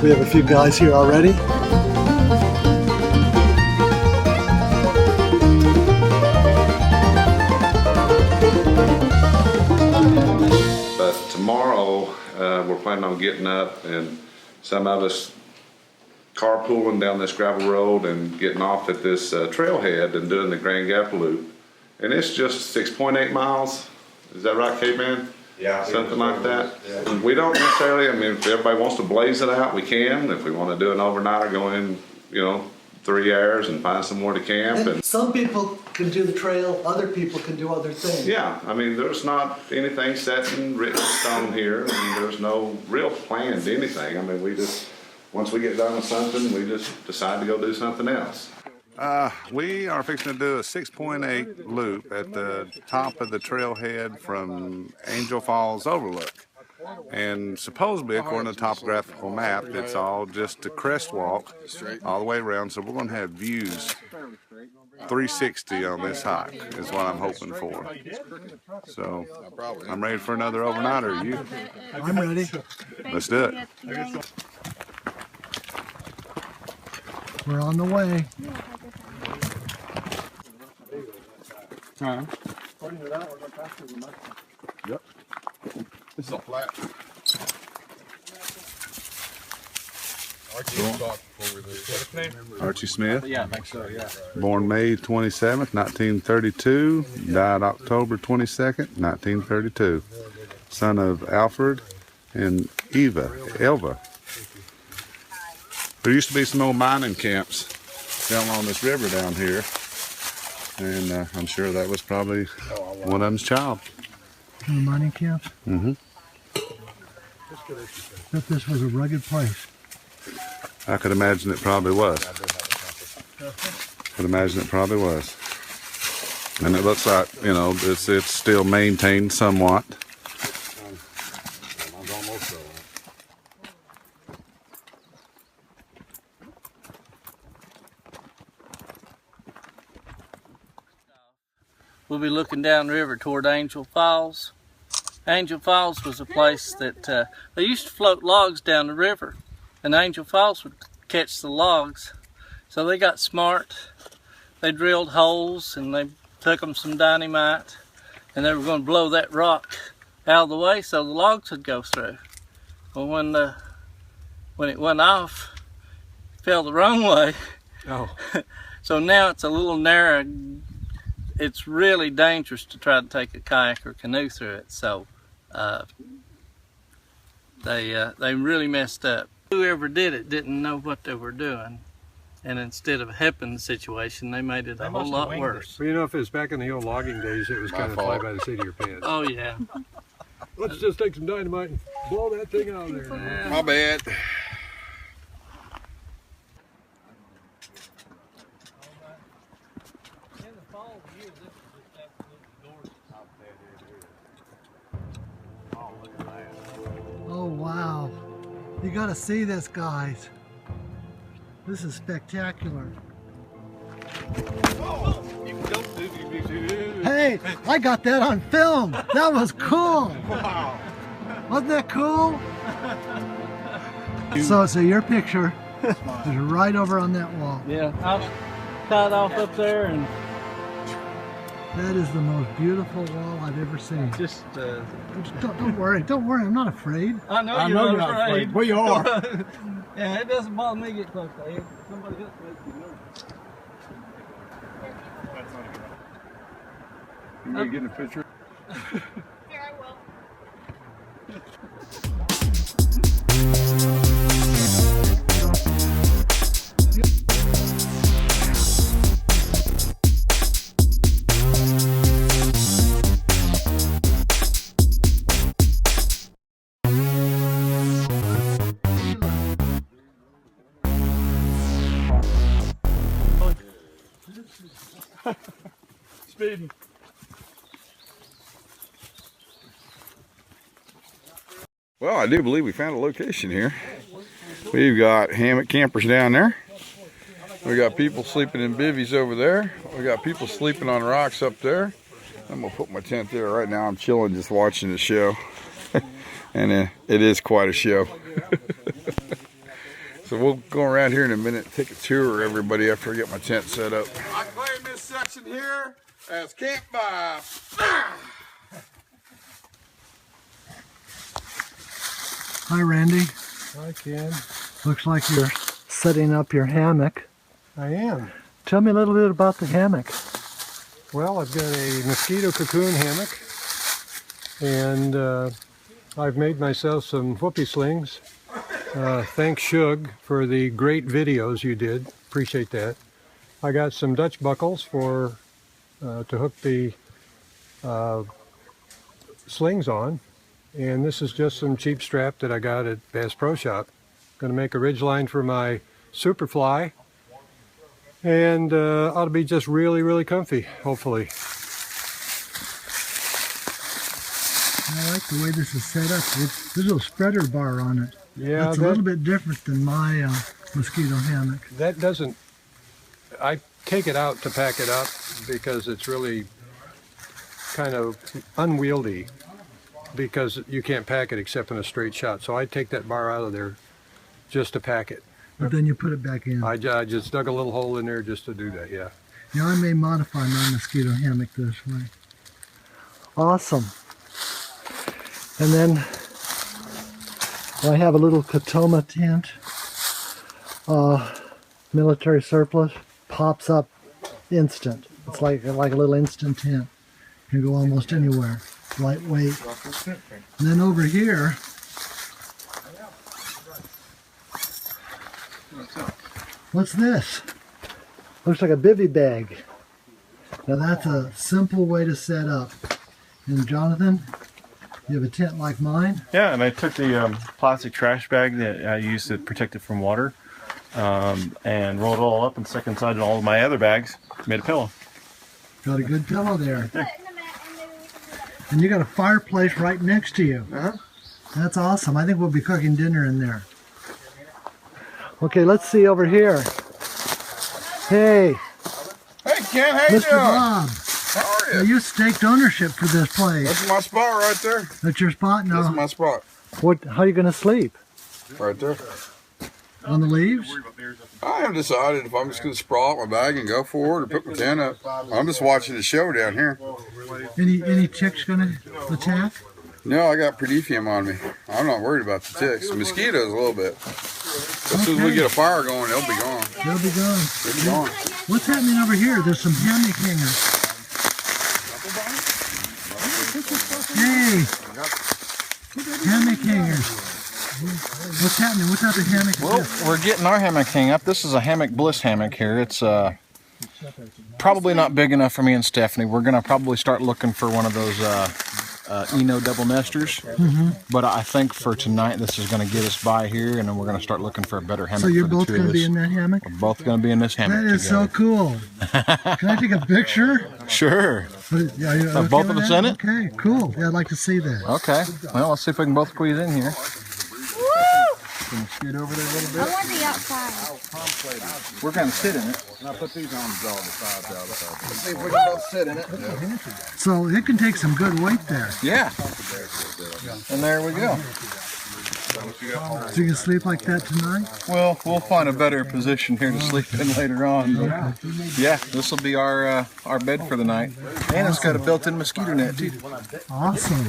We have a few guys here already. But tomorrow, we're planning on getting up and some of us carpooling down this gravel road and getting off at this trailhead and doing the Grand Gap Loop. And it's just 6.8 miles. Is that right, Caveman? Yeah. Something like that. Yeah. We don't necessarily, I mean, if everybody wants to blaze it out, we can. If we want to do an overnight or go in, 3 hours and find somewhere to camp. And Some people can do the trail, other people can do other things. yeah, I mean, there's not anything set in written stone here. I mean, there's no real plan to anything. I mean, we just, once we get done with something, we just decide to go do something else. We are fixing to do a 6.8 loop at the top of the trailhead from Angel Falls Overlook. And supposedly, according to the topographical map, it's all just a crest walk all the way around. So we're going to have views 360 on this hike is what I'm hoping for. So I'm ready for another overnighter. Are you? I'm ready. Let's do it. We're on the way. Yep. This is a flat. Archie Smith. Yeah, I think so, yeah. Born May 27th, 1932. Died October 22nd, 1932. Son of Alfred and Elva. There used to be some old mining camps down on this river down here. And I'm sure that was probably one of them's child. The mining camps? Mm-hmm. Bet this was a rugged place. I could imagine it probably was. Could imagine it probably was. And it looks like, it's still maintained somewhat. We'll be looking downriver toward Angel Falls. Angel Falls was a place that they used to float logs down the river, and Angel Falls would catch the logs. So they got smart. They drilled holes and they took them some dynamite, and they were going to blow that rock out of the way so the logs would go through. Well, when it went off, it fell the wrong way. Oh. So now it's a little narrow. It's really dangerous to try to take a kayak or canoe through it, so they really messed up. Whoever did it didn't know what they were doing, and instead of helping the situation, they made it a whole lot worse. Well, if it was back in the old logging days, it was kind of fly by the seat of your pants. Oh yeah. Let's just take some dynamite and blow that thing out of there. Yeah. my bad. Oh wow. You gotta see this, guys. This is spectacular. Hey, I got that on film. That was cool. Wow. Wasn't that cool? So your picture is right over on that wall. Yeah, I'll tie it off up there and That is the most beautiful wall I've ever seen. just. Don't worry, I'm not afraid. I know you're not afraid. We are. Yeah, it doesn't bother me to get close to you. Somebody else makes me nervous. You want to get in a picture? Here, I will. Speeding. Well, I do believe we found a location here. We've got hammock campers down there. We got people sleeping in bivvies over there. We got people sleeping on rocks up there. I'm gonna put my tent there right now. I'm chilling, just watching the show. And it is quite a show. So we'll go around here in a minute and take a tour of everybody after I get my tent set up. I claim this section here as campfire. Hi, Randy. I can. Looks like you're setting up your hammock. I am. Tell me a little bit about the hammock. Well, I've got a mosquito cocoon hammock, and I've made myself some whoopee slings. Thanks, Shug, for the great videos you did. Appreciate that. I got some Dutch buckles for to hook the slings on, and this is just some cheap strap that I got at Bass Pro Shop. Going to make a ridgeline for my Superfly, and ought to be just really, really comfy, hopefully. I like the way this is set up. There's a little spreader bar on it. Yeah, That's a little bit different than my mosquito hammock. That doesn't, I take it out to pack it up because it's really kind of unwieldy because you can't pack it except in a straight shot. So I take that bar out of there just to pack it. But then you put it back in. I just dug a little hole in there just to do that, yeah. Now I may modify my mosquito hammock this way. Awesome. And then I have a little Katoma tent, military surplus, pops up instant. It's like a little instant tent. Can go almost anywhere, lightweight. And then over here, what's this? Looks like a bivy bag. Now that's a simple way to set up. And Jonathan, you have a tent like mine? Yeah, and I took the plastic trash bag that I used to protect it from water and rolled it all up and stuck inside all of my other bags, made a pillow. Got a good pillow there. And you got a fireplace right next to you. That's awesome. I think we'll be cooking dinner in there. Okay, let's see over here. Hey, Hey Ken, how you Mr. doing? Bob. How are Now, you? you staked ownership for this place. That's my spot right there. That's your spot That's now. my spot How are you going to sleep? right there. On the leaves? I haven't decided if I'm just going to sprawl out my bag and go for it or put my tent up. I'm just watching the show down here. Any chicks going to attack? No, I got Predifium on me. I'm not worried about the ticks. The mosquitoes a little bit. As soon as we get a fire going, they'll be gone. They'll be gone. They'll be gone. What's happening over here? There's some hammock hangers. Hey! Hammock hangers. What's happening? What type of hammock is Well, this? we're getting our hammock hang up. This is a Hammock Bliss hammock here. It's probably not big enough for me and Stephanie. We're going to probably start looking for one of those Eno double nesters. But I think for tonight, this is going to get us by here, and then we're going to start looking for a better hammock So you're for the both two going of to be us. in that hammock? We're both going to be in this hammock That is so together. cool. Can I take a picture? Sure. Are you okay both with of us that? in it? Okay, cool. Yeah, I'd like to see that. Okay. Well, let's see if we can both squeeze in here. Can you scoot over there a little I bit? want the outside. We're going to sit in it. And I put these on the sides out. Let's see if we can both sit in it. So it can take some good weight there. Yeah. And there we go. So you can sleep like that tonight? Well, we'll find a better position here to sleep in later on. But yeah, this will be our bed for the night. And it's got a built-in mosquito net too. Awesome.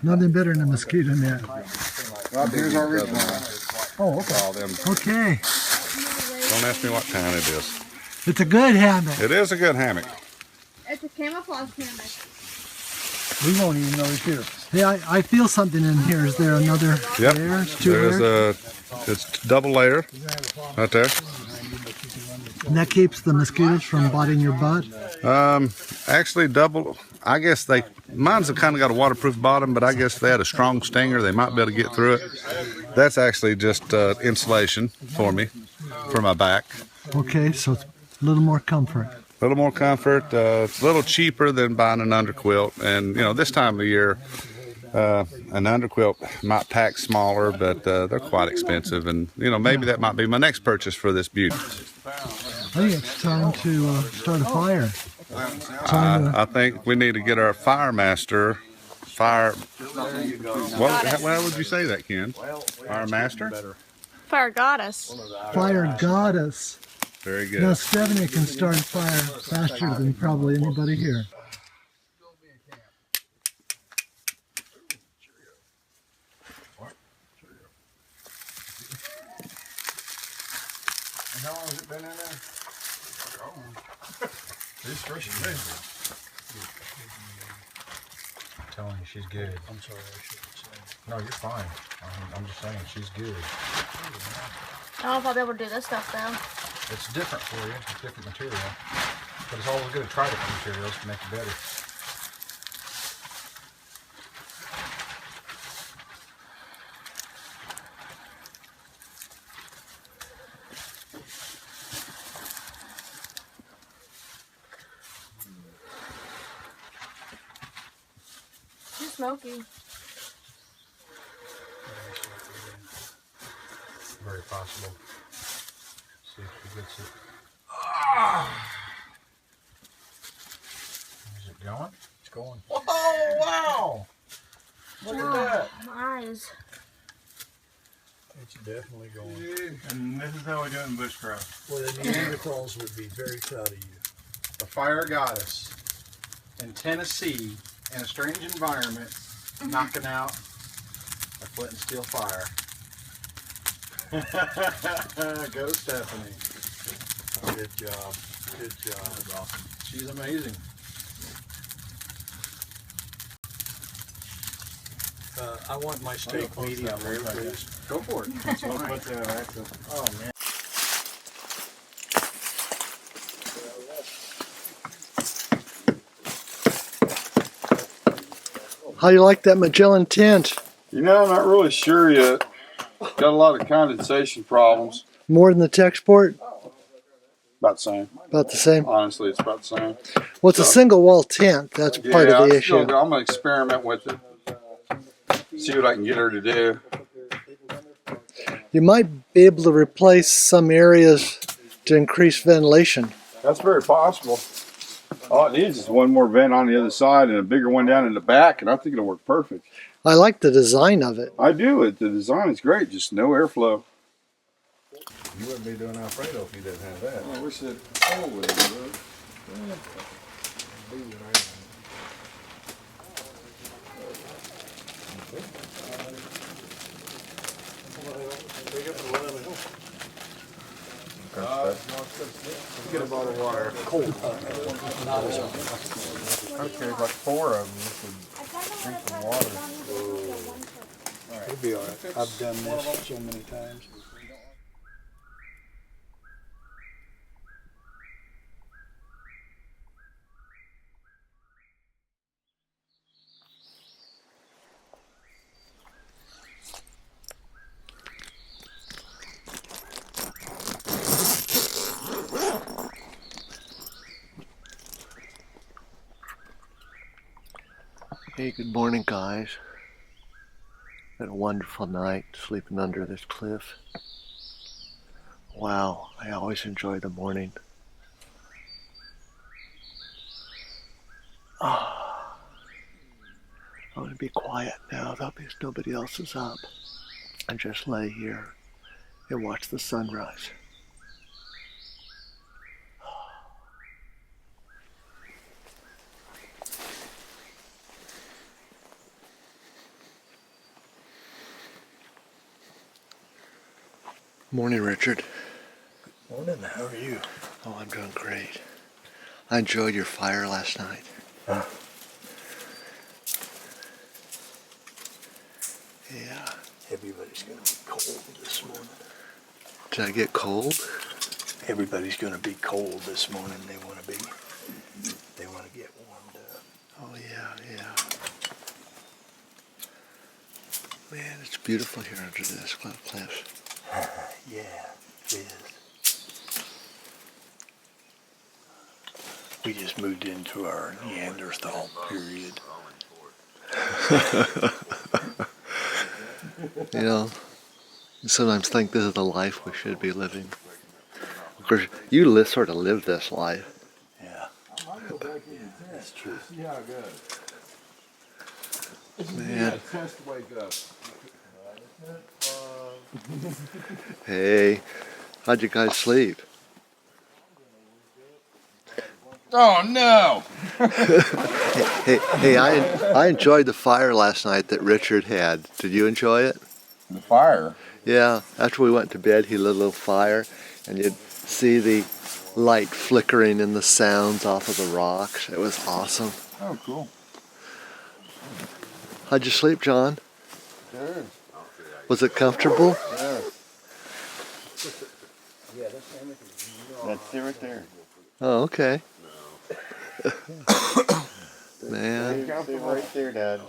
Nothing better than a mosquito net. Here's our original. Oh, okay. All them. Okay. Don't ask me what kind it is. It's a good hammock. It is a good hammock. It's a camouflage hammock. We won't even know it's here. Hey, I feel something in here. Is there another Yep. layer? Two There's layers? it's double layer right there. And that keeps the mosquitoes from biting your butt? Actually double. I guess mine's kind of got a waterproof bottom, but I guess if they had a strong stinger, they might be able to get through it. That's actually just insulation for me, for my back. Okay, so it's a little more comfort. A little more comfort. It's a little cheaper than buying an underquilt. And, you know, this time of year, an underquilt might pack smaller, but they're quite expensive. And, you know, maybe that might be my next purchase for this beauty. I think it's time to start a fire. I think we need to get our fire master. How would you say that, Ken? Fire master? Campfire goddess. Fire goddess. Very good. Now Stephanie can start a fire faster than probably anybody here. And how long has it been in there? It's fresh and ready. I'm telling you, she's good. I'm sorry, I shouldn't say. No, you're fine. I'm just saying, she's good. I don't know if I'll be able to do this stuff though. It's different for you. It's different material. But it's always good to try different materials to make it better. Too smoky. Very possible. See if she gets it. Is it going? It's going. Oh, wow! Look at that. My eyes. It's definitely going. And this is how we do it in bushcraft. Well, the Neanderthals would be very proud of you. The fire goddess in Tennessee in a strange environment, knocking out a flint and steel fire. Go Stephanie. Good job. Good job. That's awesome. She's amazing. I want my steak medium rare, please. Go for it. That's all right. Oh man. How do you like that Magellan tent? You know, I'm not really sure yet. Got a lot of condensation problems. More than the Texport? About the same. About the same? Honestly, it's about the same. Well, it's a single wall tent. That's part of the issue. I'm going to experiment with it. See what I can get her to do. You might be able to replace some areas to increase ventilation. That's very possible. All it needs is one more vent on the other side and a bigger one down in the back, and I think it'll work perfect. I like the design of it. I do. The design is great, just no airflow. You wouldn't be doing Alfredo if you didn't have that. I wish it always would. Get a bottle of water. Cold. Okay, like 4 of them. You should drink some water. It'll be all right. I've done this so many times. Hey, good morning, guys. Had a wonderful night sleeping under this cliff. Wow, I always enjoy the morning. I'm gonna be quiet now, though, because nobody else is up. And just lay here and watch the sunrise. Morning, Richard. Morning, how are you? Oh, I'm doing great. I enjoyed your fire last night. Yeah. Everybody's going to be cold this morning. Did I get cold? Everybody's going to be cold this morning. They want to get warmed up. Oh, yeah, yeah. Man, it's beautiful here under this cliff. Yeah, it is. We just moved into our Neanderthal period. You know, I sometimes think this is the life we should be living. Of course, you sort of live this life. Yeah. That's true. Yeah, good. Man. Test to wake up. Hey, how'd you guys sleep? Oh no! Hey, I enjoyed the fire last night that Richard had. Did you enjoy it? The fire. Yeah, after we went to bed, he lit a little fire, and you'd see the light flickering and the sounds off of the rocks. It was awesome. Oh, cool. How'd you sleep, John? Good. Was it comfortable? Yeah. That's it right there. Oh, okay. Man. Right there, Dad.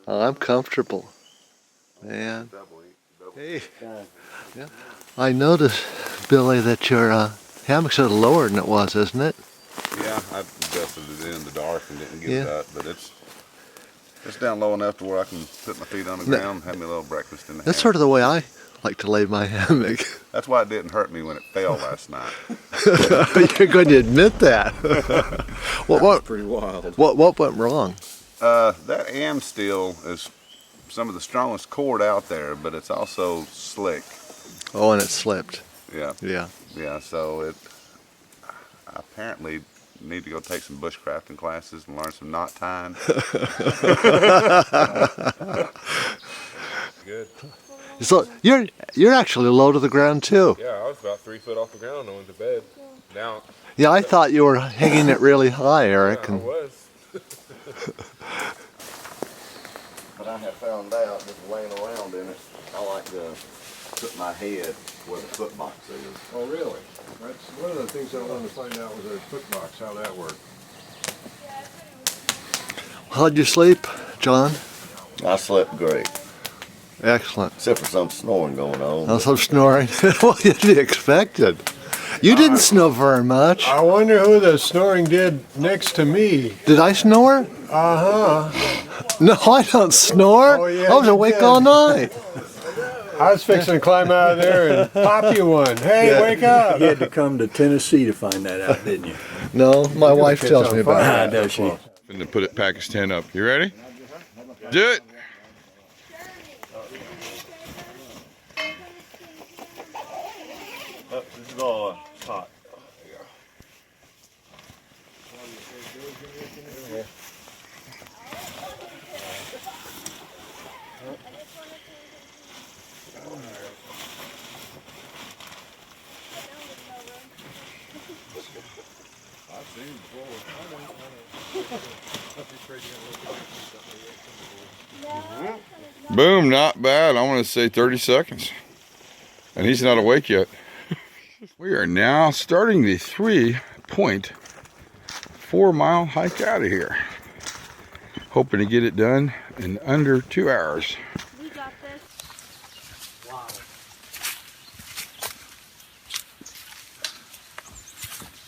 Oh, I'm comfortable. Man. Hey. Yeah. I noticed, Billy, that your hammock's a little lower than it was, isn't it? Yeah, I adjusted it in the dark and didn't get Yeah. it up, but it's down low enough to where I can put my feet on the ground and have me a little breakfast in the That's hammock. sort of the way I like to lay my hammock. That's why it didn't hurt me when it fell last night. You're going to admit that. What Pretty wild. what went wrong? That am steel is some of the strongest cord out there, but it's also slick. Oh, and it slipped. Yeah, Yeah. yeah. So I apparently need to go take some bushcrafting classes and learn some knot tying. Good. So you're actually low to the ground too. Yeah, I was about 3 foot off the ground. I went to bed. Now, Yeah, I thought you were hanging it really high, Eric. yeah, I was. But I have found out just laying around in it, I like to put my head where the foot box is. Oh, really? That's one of the things I wanted to find out was a foot box, how that worked. How'd you sleep, John? I slept great, Excellent. except for some snoring going on. Also snoring. What did you expected? You didn't snore very much. I wonder who the snoring did next to me. Did I snore? Uh-huh. No, I don't snore. Oh, yeah, I was you awake did. all night. I was fixing to climb out of there and pop you one. Hey, wake up. You had to come to Tennessee to find that out, didn't you? No, my wife catch tells on me about fire. it. Does she? And to put it, pack his tent up. You ready? Do it. Oh, this is all hot. Boom, not bad. I want to say 30 seconds. And he's not awake yet. We are now starting the 3.4 mile hike out of here. Hoping to get it done in under 2 hours. We got this.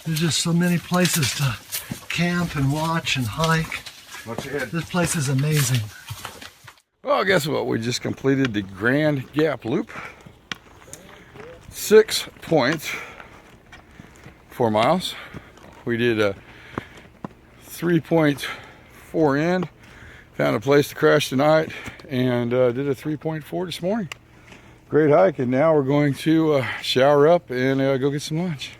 There's just so many places to camp and watch and hike. This place is amazing. Well, guess what? We just completed the Grand Gap Loop. 6.4 miles. We did a 3.4 in. Found a place to crash tonight and did a 3.4 this morning. Great hike, and now we're going to shower up and go get some lunch.